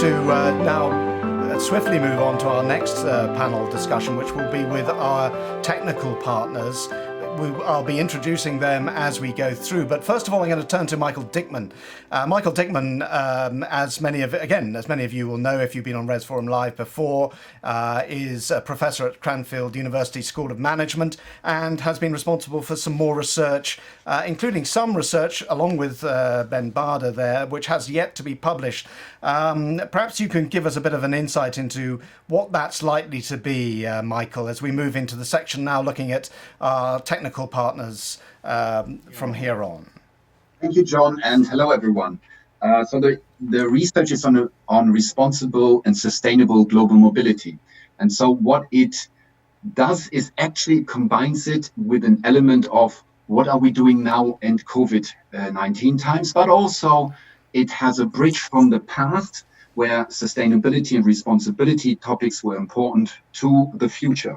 to now swiftly move on to our next panel discussion, which will be with our technical partners. I'll be introducing them as we go through. But first of all, I'm going to turn to Michael Dickman. Michael Dickman, as many of you will know if you've been on Res Forum Live before, is a professor at Cranfield University School of Management and has been responsible for some more research, including some research along with Ben Bader there, which has yet to be published. Perhaps you can give us a bit of an insight into what that's likely to be, Michael, as we move into the section now looking at technical partners from here on. Thank you, John, and hello, everyone. So the research is on responsible and sustainable global mobility. And so what it does is actually combines it with an element of what are we doing now in COVID-19 times, but also it has a bridge from the past where sustainability and responsibility topics were important to the future.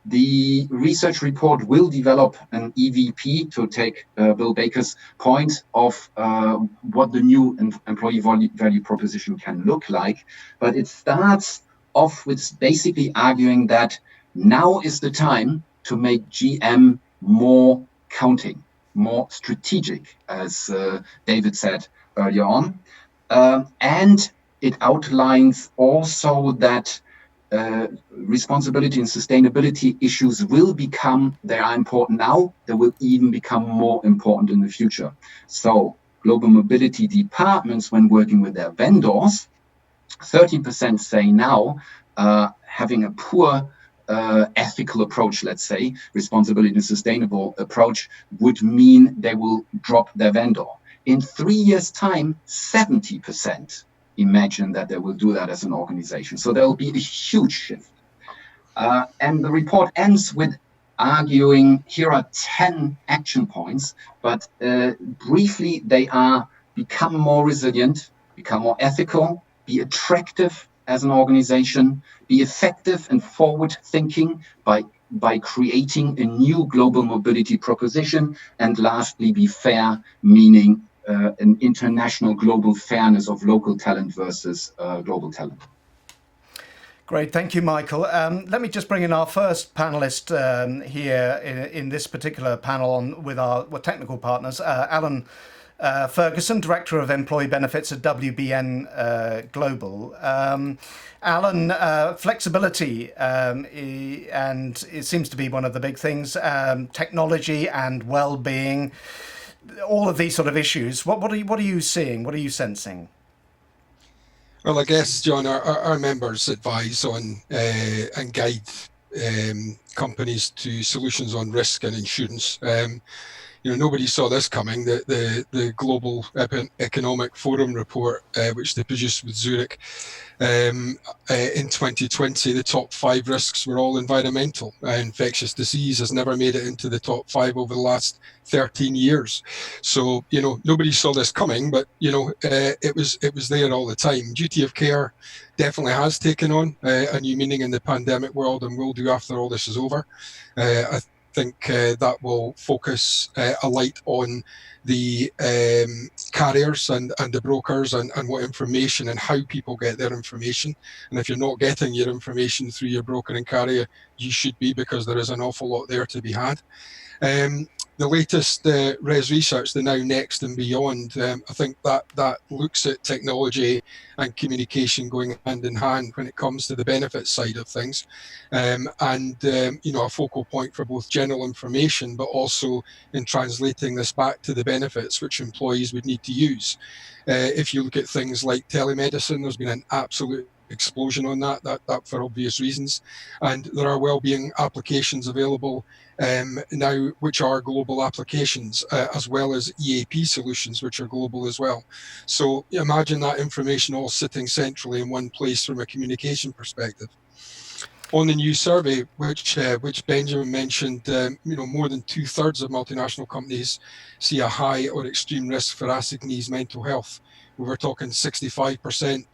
The research report will develop an EVP to take Bill Baker's point of what the new employee value proposition can look like. But it starts off with basically arguing that now is the time to make GM more counting, more strategic, as David said earlier on. And it outlines also that responsibility and sustainability issues they are important now, they will even become more important in the future. So global mobility departments, when working with their vendors, 30% say now having a poor ethical approach, let's say, responsibility and sustainable approach would mean they will drop their vendor. In 3 years' time, 70% imagine that they will do that as an organization. So there will be a huge shift. And the report ends with arguing, here are 10 action points, but briefly they are: become more resilient, become more ethical, be attractive as an organization, be effective and forward thinking by creating a new global mobility proposition, and lastly, be fair, meaning an international global fairness of local talent versus global talent. Great, thank you, Michael. Let me just bring in our first panelist here in this particular panel with our technical partners, Alan Ferguson, Director of Employee Benefits at WBN Global. Alan, flexibility, and it seems to be one of the big things, technology and well-being, all of these sort of issues. What are you seeing? What are you sensing? Well, I guess, John, our members advise on and guide companies to solutions on risk and insurance. Nobody saw this coming. The Global Economic Forum report, which they produced with Zurich in 2020, the top 5 risks were all environmental. Infectious disease has never made it into the top 5 over the last 13 years. So, nobody saw this coming, but, it was there all the time. Duty of care definitely has taken on a new meaning in the pandemic world, and will do after all this is over. I think that will focus a light on the carriers and the brokers and what information and how people get their information. And if you're not getting your information through your broker and carrier, you should be, because there is an awful lot there to be had. The latest Res research, the Now, Next and Beyond, I think that looks at technology and communication going hand in hand when it comes to the benefits side of things. A focal point for both general information, but also in translating this back to the benefits which employees would need to use. If you look at things like telemedicine, there's been an absolute explosion on that for obvious reasons, and there are well-being applications available now which are global applications, as well as EAP solutions which are global as well. So imagine that information all sitting centrally in one place from a communication perspective. On the new survey, which Benjamin mentioned, more than 2/3 of multinational companies see a high or extreme risk for assignees' mental health. We were talking 65%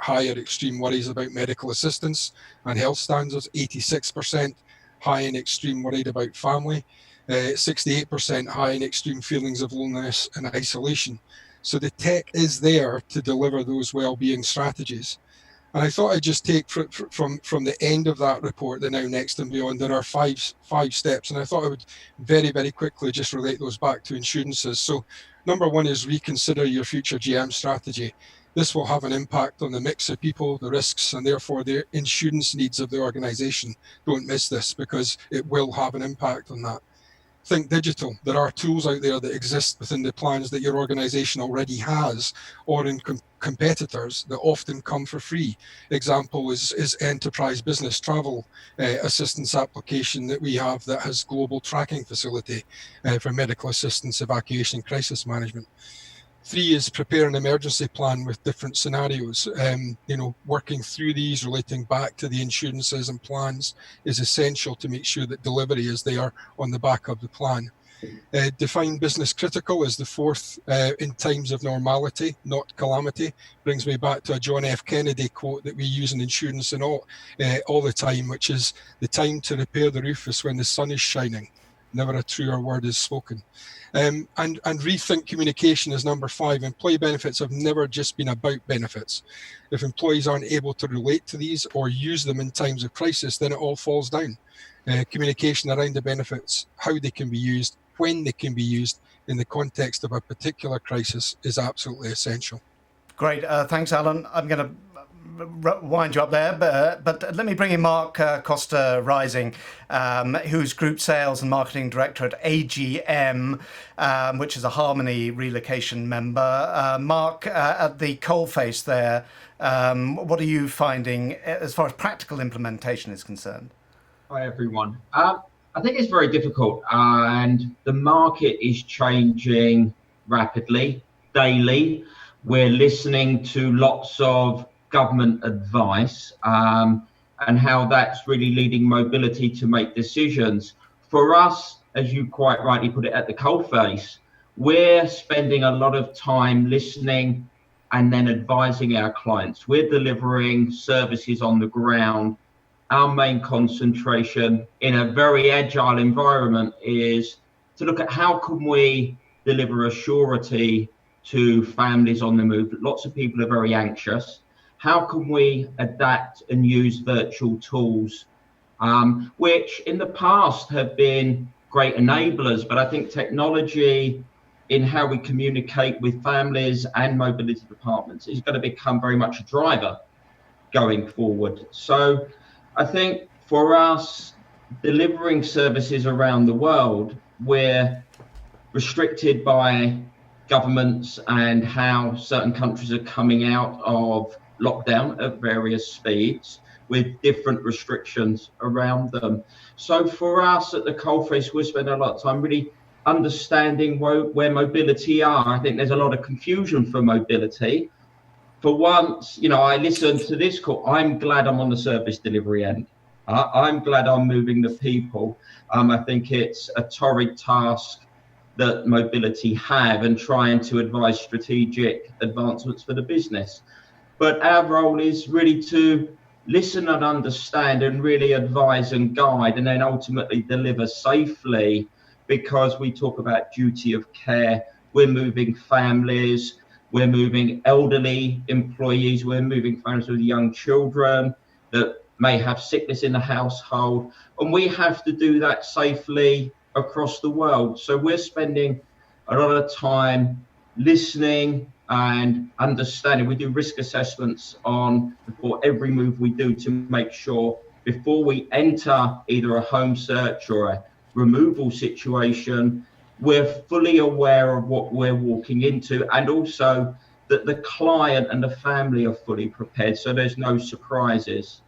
higher extreme worries about medical assistance and health standards, 86% high and extreme worried about family, 68% high in extreme feelings of loneliness and isolation. So the tech is there to deliver those well-being strategies. And I thought I'd just take from the end of that report, the Now, Next and Beyond, there are five steps. And I thought I would very, very quickly just relate those back to insurances. So number one is reconsider your future GM strategy. This will have an impact on the mix of people, the risks, and therefore the insurance needs of the organization. Don't miss this, because it will have an impact on that. Think digital. There are tools out there that exist within the plans that your organization already has, or in competitors that often come for free. Example is Enterprise Business Travel Assistance application that we have that has global tracking facility for medical assistance, evacuation, crisis management. 3 is prepare an emergency plan with different scenarios. Working through these, relating back to the insurances and plans is essential to make sure that delivery is there on the back of the plan. Define business critical as the 4th in times of normality, not calamity. Brings me back to a John F. Kennedy quote that we use in insurance and all the time, which is, the time to repair the roof is when the sun is shining. Never a truer word is spoken. And rethink communication is number 5. Employee benefits have never just been about benefits. If employees aren't able to relate to these or use them in times of crisis, then it all falls down. Communication around the benefits, how they can be used, when they can be used in the context of a particular crisis is absolutely essential. Great. Thanks, Alan. I'm going to wind you up there, but let me bring in Mark Costa Rising, who's Group Sales and Marketing Director at AGM, which is a Harmony relocation member. Mark, at the coalface there, what are you finding as far as practical implementation is concerned? Hi, everyone. I think it's very difficult, and the market is changing rapidly, daily. We're listening to lots of government advice and how that's really leading mobility to make decisions. For us, as you quite rightly put it, at the coalface, we're spending a lot of time listening and then advising our clients. We're delivering services on the ground. Our main concentration in a very agile environment is to look at how can we deliver a surety to families on the move. Lots of people are very anxious. How can we adapt and use virtual tools, which in the past have been great enablers, but I think technology in how we communicate with families and mobility departments is going to become very much a driver going forward. So I think for us, delivering services around the world, we're restricted by governments and how certain countries are coming out of lockdown at various speeds with different restrictions around them. So for us at the coalface, we spend a lot of time really understanding where mobility are. I think there's a lot of confusion for mobility. For once, I listened to this call. I'm glad I'm on the service delivery end. I'm glad I'm moving the people. I think it's a torrid task that mobility have and trying to advise strategic advancements for the business. But our role is really to listen and understand and really advise and guide, and then ultimately deliver safely, because we talk about duty of care. We're moving families, we're moving elderly employees, we're moving families with young children that may have sickness in the household, and we have to do that safely across the world. So we're spending a lot of time listening and understanding. We do risk assessments before every move we do to make sure before we enter either a home search or a removal situation, we're fully aware of what we're walking into, and also that the client and the family are fully prepared, so there's no surprises.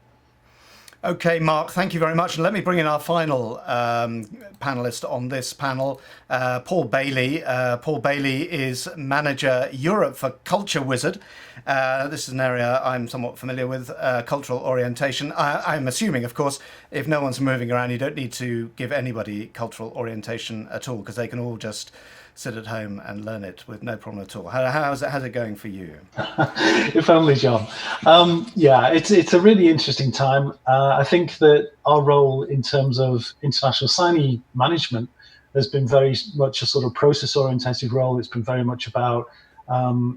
Okay, Mark, thank you very much. And let me bring in our final panelist on this panel, Paul Bailey. Paul Bailey is Manager Europe for Culture Wizard. This is an area I'm somewhat familiar with, cultural orientation. I'm assuming, of course, if no one's moving around, you don't need to give anybody cultural orientation at all, because they can all just sit at home and learn it with no problem at all. How's it going for you? If only, John. It's a really interesting time. I think that our role in terms of international signee management has been very much a sort of process-oriented role. It's been very much about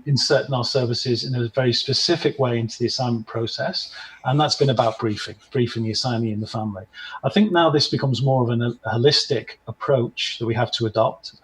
inserting our services in a very specific way into the assignment process. And that's been about briefing the assignee and the family. I think now this becomes more of a holistic approach that we have to adopt.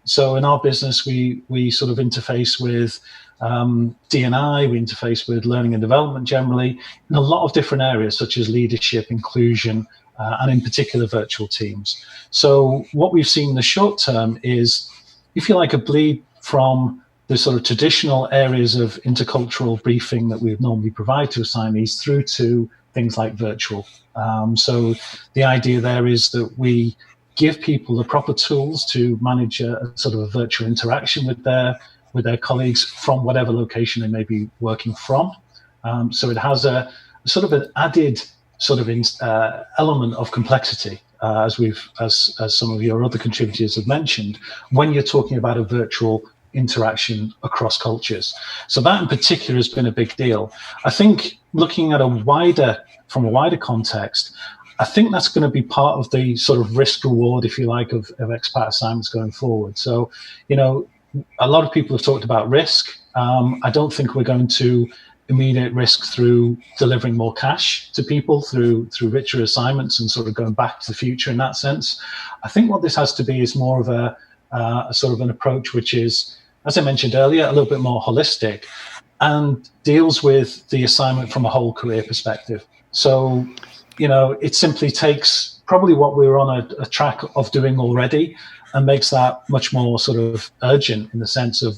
So in our business, we sort of interface with D&I, we interface with learning and development generally in a lot of different areas, such as leadership, inclusion, and in particular virtual teams. So what we've seen in the short term is, if you like, a bleed from the sort of traditional areas of intercultural briefing that we would normally provide to assignees through to things like virtual. So the idea there is that we give people the proper tools to manage a sort of a virtual interaction with their colleagues from whatever location they may be working from. So it has a sort of an added sort of element of complexity, as some of your other contributors have mentioned, when you're talking about a virtual interaction across cultures. So that in particular has been a big deal. I think looking at from a wider context, I think that's going to be part of the sort of risk reward, if you like, of expat assignments going forward. So, a lot of people have talked about risk. I don't think we're going to immediate risk through delivering more cash to people through richer assignments and sort of going back to the future in that sense. I think what this has to be is more of a sort of an approach which is, as I mentioned earlier, a little bit more holistic and deals with the assignment from a whole career perspective. So, it simply takes probably what we're on a track of doing already and makes that much more sort of urgent in the sense of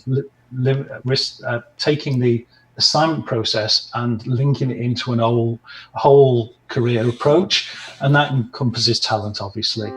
taking the assignment process and linking it into a whole career approach. And that encompasses talent, obviously.